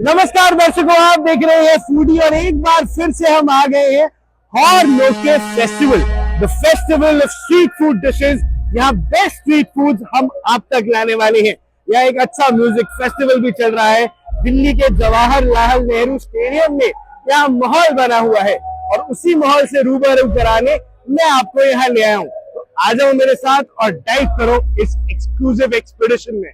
नमस्कार दर्शकों, आप देख रहे हैं फूडी और एक बार फिर से हम आ गए हैं हॉर्नो के festival, the festival of street food dishes. यहाँ बेस्ट स्ट्रीट फूड हम आप तक लाने वाले हैं। यहाँ एक अच्छा म्यूजिक फेस्टिवल भी चल रहा है दिल्ली के जवाहरलाल नेहरू स्टेडियम में। यहाँ माहौल बना हुआ है और उसी माहौल से रूबरू कराने मैं आपको यहाँ ले आया हूँ। तो आ जाओ मेरे साथ और डाइव करो इस एक्सक्लूसिव एक्सपीडिशन में।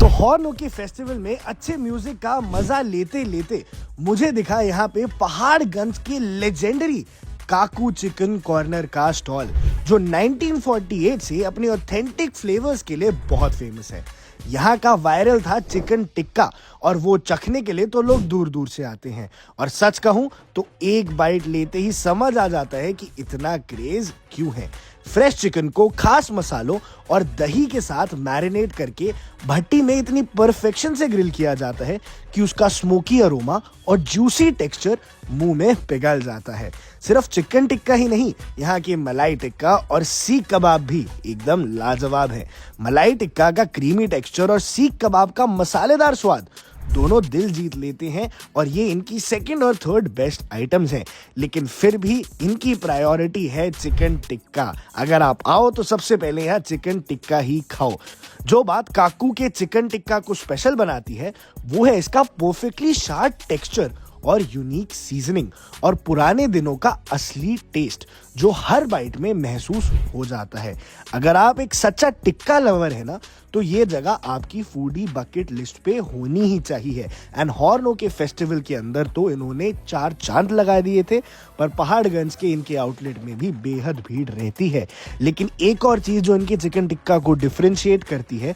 तो हॉर्नो के फेस्टिवल में अच्छे म्यूजिक का मजा लेते लेते मुझे दिखा यहाँ पे पहाड़गंज के लेजेंडरी काकू चिकन कॉर्नर का स्टॉल, जो 1948 से अपने ऑथेंटिक फ्लेवर्स के लिए बहुत फेमस है। यहाँ का वायरल था चिकन टिक्का और वो चखने के लिए तो लोग दूर दूर से आते हैं। और सच कहूं तो एक बाइट लेते ही समझ आ जाता है कि इतना क्रेज क्यों है। फ्रेश चिकन को खास मसालों और दही के साथ मैरिनेट करके भट्टी में इतनी परफेक्शन से ग्रिल किया जाता है कि उसका स्मोकी अरोमा और जूसी टेक्सचर मुंह में पिघल जाता है। सिर्फ चिकन टिक्का ही नहीं, यहाँ के मलाई टिक्का और सीख कबाब भी एकदम लाजवाब है। मलाई टिक्का का क्रीमी टेक्सचर और सीख कबाब का मसालेदार स्वाद दोनों दिल जीत लेते हैं और ये इनकी सेकंड और थर्ड बेस्ट आइटम्स हैं। लेकिन फिर भी इनकी प्रायोरिटी है चिकन टिक्का। अगर आप आओ तो सबसे पहले यहाँ चिकन टिक्का ही खाओ। जो बात काकू के चिकन टिक्का को स्पेशल बनाती है वो है इसका परफेक्टली शार्प टेक्सचर और यूनिक सीजनिंग और पुराने दिनों का असली टेस्ट जो हर बाइट में महसूस हो जाता है। अगर आप एक सच्चा टिक्का लवर है ना, तो ये जगह आपकी फूडी बकेट लिस्ट पे होनी ही चाहिए। एंड हॉर्नो के फेस्टिवल के अंदर तो इन्होंने 4 चांद लगा दिए थे, पर पहाड़गंज के इनके आउटलेट में भी बेहद भीड़ रहती है। लेकिन एक और चीज जो इनके चिकन टिक्का को डिफरेंशिएट करती है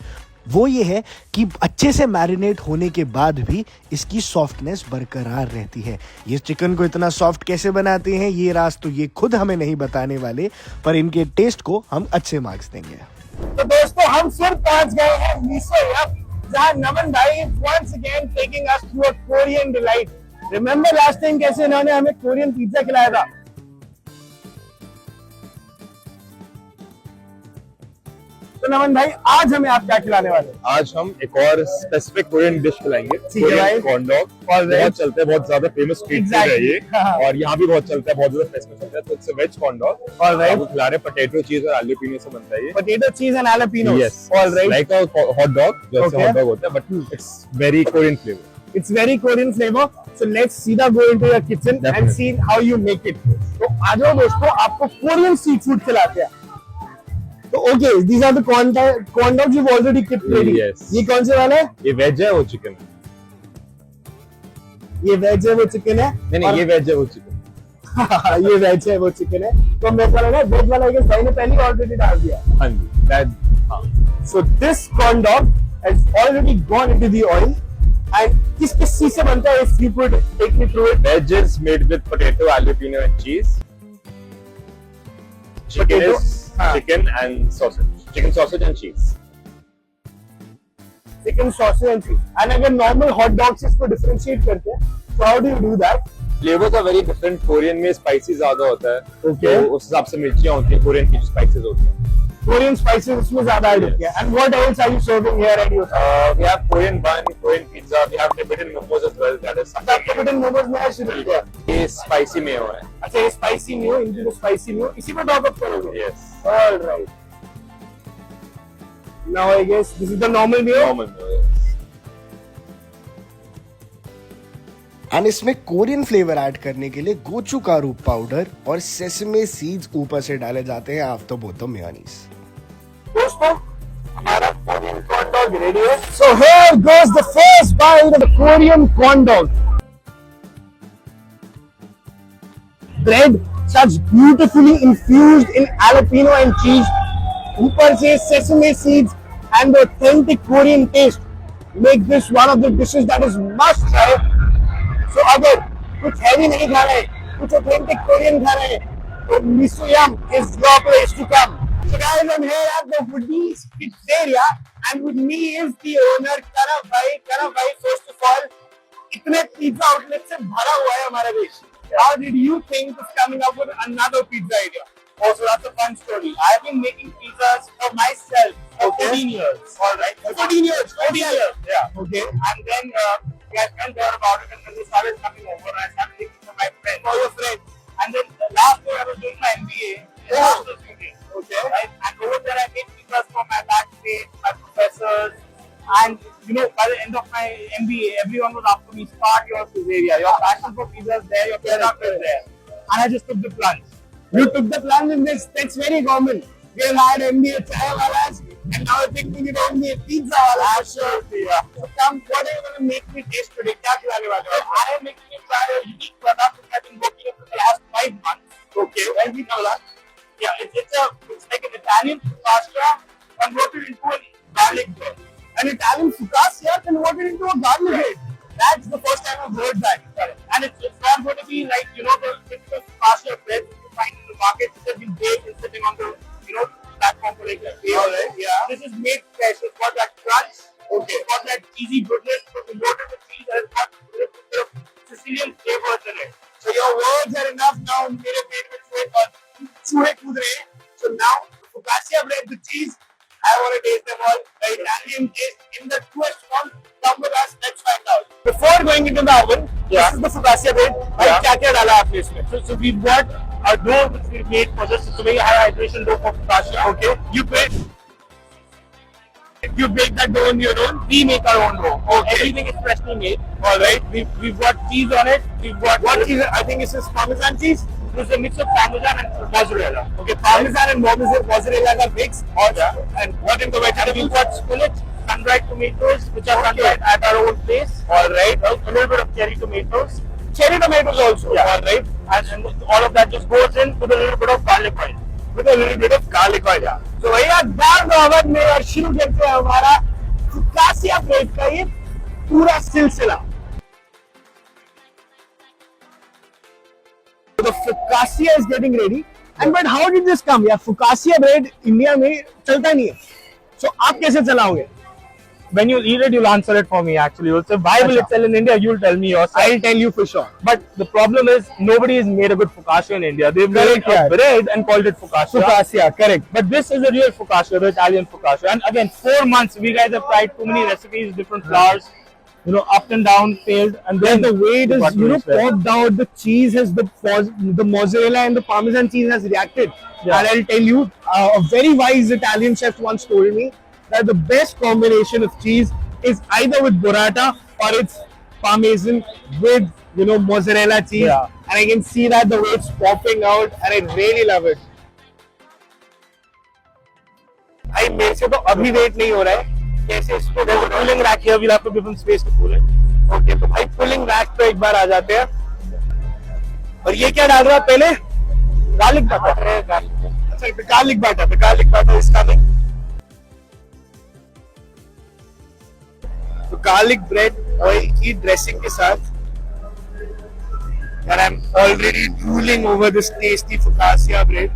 वो ये है कि अच्छे से मैरिनेट होने के बाद भी इसकी सॉफ्टनेस बरकरार रहती है। ये चिकन को इतना सॉफ्ट कैसे बनाते हैं ये राज तो ये खुद हमें नहीं बताने वाले, पर इनके टेस्ट को हम अच्छे मार्क्स देंगे। तो दोस्तों, हम फिर पहुंच गए हैं मिसो यम, जहां नमन भाई once again taking us through a Korean delight। Remember last time कैसे इन्होंने हमें कोरियन पिज्जा खिलाया था? तो नमन भाई, आज हमें आप क्या खिलाने वाले? आज हम एक और स्पेसिफिक कोरियन डिश खिलाएंगे। कोरियन कॉर्न डॉग बहुत चलते हैं, बहुत ज्यादा फेमस स्ट्रीट फूड है ये। और यहाँ भी बहुत चलता है, बहुत ज्यादा फेमस चलता है। तो इट्स वेज कॉर्न डॉग और आपको खिला रहे पोटैटो चीज और आलूपीनो से बनता है ये। Potato cheese and jalapeno, yes, alright, like a hot dog, जैसे हॉट डॉग होता है, but it's very Korean flavour. It's very Korean flavor. So let's सीधा go into your kitchen and see how you make it. तो आ जाओ दोस्तों, आपको Korean street food खिलाते हैं। तो okay, these are the corn dogs you've already kept ready. Yes. ये कौन से वाला है? ये वेज है, वो चिकन। ये वेज है, वो चिकन है? नहीं, ये वेज है, वो चिकन। ये वेज है, वो चिकन है। तो मेरे को लगा वेज वाला एक भाई ने पहले ऑलरेडी डाल दिया। हाँ जी, So this corn dog has already gone into the oil. And किस चीज से बनता है? If you could take me through it. Veg is made with potato, jalapeno and cheese. Chicken is chicken and sausage. Chicken sausage and cheese. Chicken sausage and cheese. And अगर normal hot dogs इसको differentiate करते हैं, so how do you do that? Flavors are very different. Korean में spicy ज्यादा होता है, Okay. तो उस हिसाब से मिर्चियाँ होती हैं। Korean की जो spices होती हैं। Korean spices इसमें ज़्यादा ऐड होती है। And what else are you serving here at your side? We have Korean bun, Korean pizza. We have Tibetan momos as well. That is अच्छा, Tibetan momos में है शुरू किया। ये spicy mayo है। अच्छा, ये spicy mayo, इनकी जो spicy mayo, इसी पे top up करोगे? Yes. All right. Now I guess this is the normal mayo. Normal mayo. Yes. And इसमें कोरियन फ्लेवर ऐड करने के लिए गोचुकारु पाउडर और सेसमे सीड्स ऊपर से डाले जाते हैं आफ्टर बोथ मेयोनीज। दोस्तों, हमारा कोरियन कॉर्न डॉग रेडी है। So here goes the first bite of the Korean corn dog. Bread such beautifully infused in jalapeno and cheese. ऊपर से sesame seeds and the authentic Korean taste make this one of the dishes that is must try. So अगर कुछ heavy नहीं खा रहे, कुछ authentic Korean खा रहे, तो मिसो यम is your place to come. So guys, I'm here at the Woody's Pizzeria and with me is the owner Kanav bhai. Kanav bhai, first of all, इतने pizza outlets से भरा हुआ है हमारा देश. How did you think of coming up with another pizza idea? Oh, so that's a fun story. I've been making pizzas for myself for 14 years. All right. 14 years. 14 years. Yeah. Okay. And then my friends heard about it, and then they started coming over. And I started making for my friends. For your friends. And then last year I was doing my MBA in Masters UK. Okay. Right. And over there I made pizzas for my batchmates, my professors. And you know, by the end of my MBA, everyone was after me, start your area. Your passion for pizza is there, your product is there. And I just took the plunge. You took the plunge in this. That's very common. We have had MBA chai walas, and now you're thinking you don't MBA pizza walas. Absolutely, yeah. So come, what are you going to make me taste today? क्या खिलाने वाले हो? I am making you try a unique product which I've been working on for the last 5 months. Okay. Right, we know that. Yeah, it's like an Italian pasta converted into a garlic bread. An Italian focaccia converted into a garlic bread. That's the first time I've heard that. And it's not going to be like, you know, the typical pasta bread you find in the market, which has been baked and sitting on the, you know, platform for like that. Alright, yeah. This is made fresh. It's got that crunch. Okay. It's got that cheesy goodness. But the loaded with cheese has got a little bit of Sicilian flavors in it. So your words are enough now. मेरे पेट में चूहे कूद रहे हैं. So now, focaccia bread, the cheese, I want to taste them all. The Italian taste in the twist form. Come with us. Let's find out. Before going into the oven, this is the focaccia bread. क्या क्या डाला आपने इसमें? So we've got a dough which we made for this. It's a very high hydration dough for focaccia. Okay. You bake that dough on your own. We make our own dough. Okay. Everything is freshly made. All right. We've got cheese on it. We've got what cheese? I think it's just Parmesan cheese. It's a mix of Parmesan and mozzarella. Okay. Parmesan and mozzarella का mix. And what in the vegetable? We've got spinach, sun-dried tomatoes, which are sun-dried at our own place. All right. A little bit of cherry tomatoes. Cherry tomatoes also. Yeah. All right. And all of that just goes in with a little bit of garlic oil. With a little bit of garlic oil, yeah. So भैया दाल दावत में और शुरू करते हैं हमारा फुकासिया bread का ये पूरा सिलसिला. So the focaccia is getting ready. And but how did this come? यार focaccia bread इंडिया में चलता नहीं है. So आप कैसे चलाओगे? When you eat it, you'll answer it for me. Actually, you'll say, "Why will it sell in India?" You'll tell me yourself. I'll tell you for sure. But the problem is, nobody has made a good focaccia in India. They've made a bread and called it focaccia. Focaccia, correct. But this is a real focaccia, the Italian focaccia. And again, 4 months, we guys have tried too many recipes, different flours. You know, up and down, failed, and then the way it is, you know, popped out. The cheese has the mozzarella and the Parmesan cheese has reacted. Yeah. And I'll tell you, a very wise Italian chef once told me that the best combination of cheese is either with burrata or it's Parmesan with, you know, mozzarella cheese. Yeah. And I can see that the way it's popping out, and I really love it. भाई मेरे से तो अभी wait नहीं हो रहा है. कैसे इसको कूलिंग रैक है, we'll have to give him space to cool it. Okay, तो भाई कूलिंग रैक पे एक बार आ जाते हैं. और ये क्या डाल रहा है पहले? Garlic butter. अच्छा, garlic butter. The garlic butter is coming. तो garlic bread oil की dressing के साथ. And I'm already drooling over this tasty focaccia bread.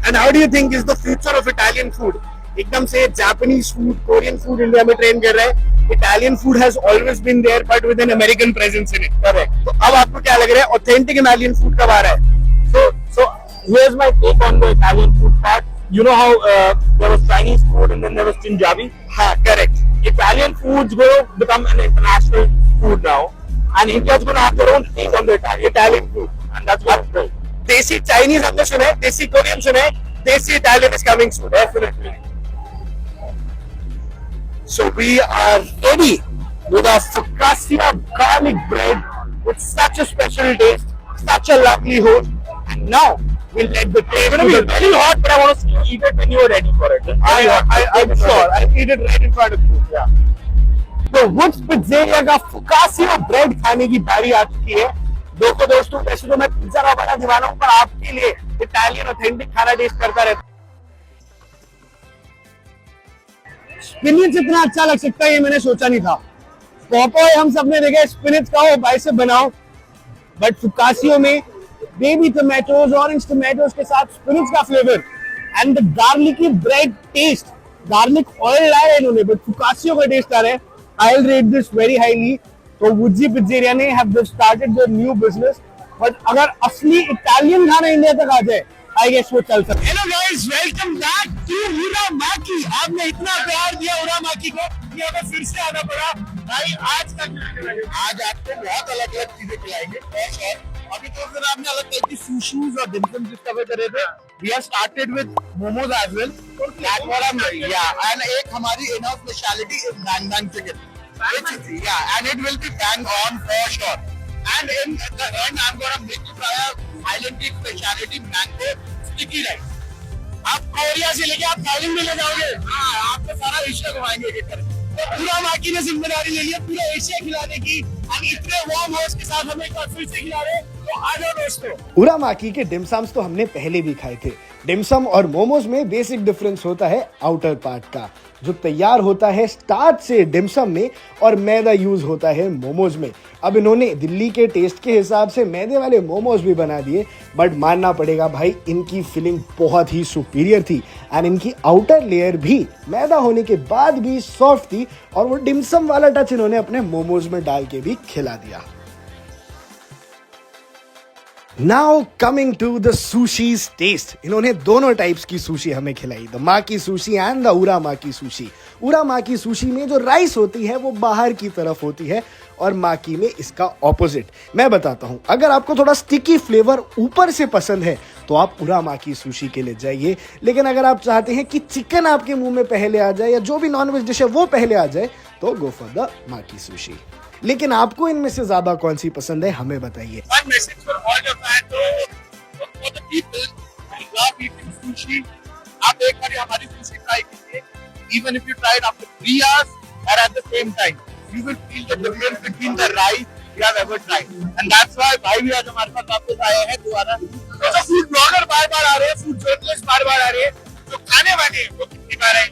And how do you think is the future of Italian food? एकदम से Japanese food, Korean food India में train कर रहा है. Italian food has always been there, but with an American presence in it. Correct. तो अब आपको क्या लग रहा है? Authentic Italian food कब आ रहा है? So here's my take on the Italian food part. You know how there was Chinese food and then there was Punjabi? हाँ, correct. Italian food's going to become an international food now, and India's going to have their own take on the Italian food, and that's what it's great. Desi Chinese हमने सुना है, Desi Korean सुना है, Desi Italian is coming soon, definitely. So we are ready with our focaccia garlic bread with such a special taste, such a lovely host, and now we'll let the taste. It's going to be very hot, but I want to eat it when you are ready for it. I'm sure. I'll eat it right in front of you. Yeah. तो woods pizzeria का फुकासिया bread खाने की बारी आ चुकी है. दोस्तों वैसे तो मैं पिज्जा का बड़ा दीवाना हूँ, पर आपके लिए इटालियन ऑथेंटिक खाना टेस्ट करता रहता. स्पिनिच इतना अच्छा लग सकता है ये मैंने सोचा नहीं था. पॉपॉय हम सबने देखा स्पिनिच खाओ, भाई से बनाओ, बट फुकासियो में बेबी टोमेटोज, ऑरेंज टोमेटोज के साथ स्पिनिच का flavour and the garlicky bread taste. Garlic oil लाया है इन्होंने, बट फुकासियो का टेस्ट आ रहा है. I'll rate this very highly. So Woodzi Pizzeria ने have just started their new business but अगर असली इटालियन खाना इंडिया तक आ जाए, आई गेस वो चल सकता है। Hello guys, welcome back to Uramaki. आपने इतना प्यार दिया उरामाकी को कि हमें फिर से आना पड़ा। भाई आज आपको बहुत अलग अलग चीजें खिलाएंगे। अभी तो फिर आपने अलग टाइप की सुशीज और डिमसम डिस्कवर करे थे। We have started with momos as well. That's what I'm and एक हमारी in-house speciality is bang chicken. And it will be bang on for sure. And in the end, I'm gonna make you try a Thailand की speciality mango sticky rice. आप Korea से लेके आप Thailand में ले जाओगे, हाँ, आपको सारा एशिया घुमाएंगे एक तरह। तो पूरा माकी ने जिम्मेदारी ले लिया पूरा एशिया खिलाने की। हम इतने वार्म होस्ट के साथ हमें एक बार फिर से खिला रहे, तो आ जाओ दोस्तों। उरामाकी के डिमसम्स तो हमने पहले भी खाए थे। डिमसम और मोमोज में बेसिक डिफरेंस होता है आउटर पार्ट का, जो तैयार होता है स्टार्च से डिमसम में और मैदा यूज होता है मोमोज में। अब इन्होंने दिल्ली के टेस्ट के हिसाब से मैदे वाले मोमोज भी बना दिए, बट मानना पड़ेगा भाई इनकी फिलिंग बहुत ही सुपीरियर थी एंड इनकी आउटर लेयर भी मैदा होने के बाद भी सॉफ्ट थी और वो डिमसम वाला टच इन्होंने अपने मोमोज में डाल के भी खिला दिया। Now coming to the sushi's taste. इन्होंने दोनों टाइप्स की सुशी हमें खिलाई, the maki sushi and the uramaki sushi. Uramaki sushi में जो राइस होती है वो बाहर की तरफ होती है और माकी में इसका ऑपोजिट। मैं बताता हूं, अगर आपको थोड़ा स्टिकी फ्लेवर ऊपर से पसंद है तो आप उरामाकी सुशी के लिए जाइए, लेकिन अगर आप चाहते हैं कि चिकन आपके मुंह में पहले आ जाए या जो भी नॉनवेज डिश है वो पहले आ जाए तो go for the maki sushi. लेकिन आपको इनमें से ज्यादा कौन सी पसंद है हमें बताइए। One message for all your fans, for the people who love eating sushi, आप एक बार हमारी sushi try कीजिए। Even if you try it after 3 hours or at the same time, you will feel the difference between the rice you have ever tried. And that's why भाई भी आज हमारे पास वापस आए हैं दोबारा। तो फूड ब्लॉगर बार-बार आ रहे हैं, फूड जर्नलिस्ट बार-बार आ रहे हैं, जो खाने वाले हैं वो कितनी बार आए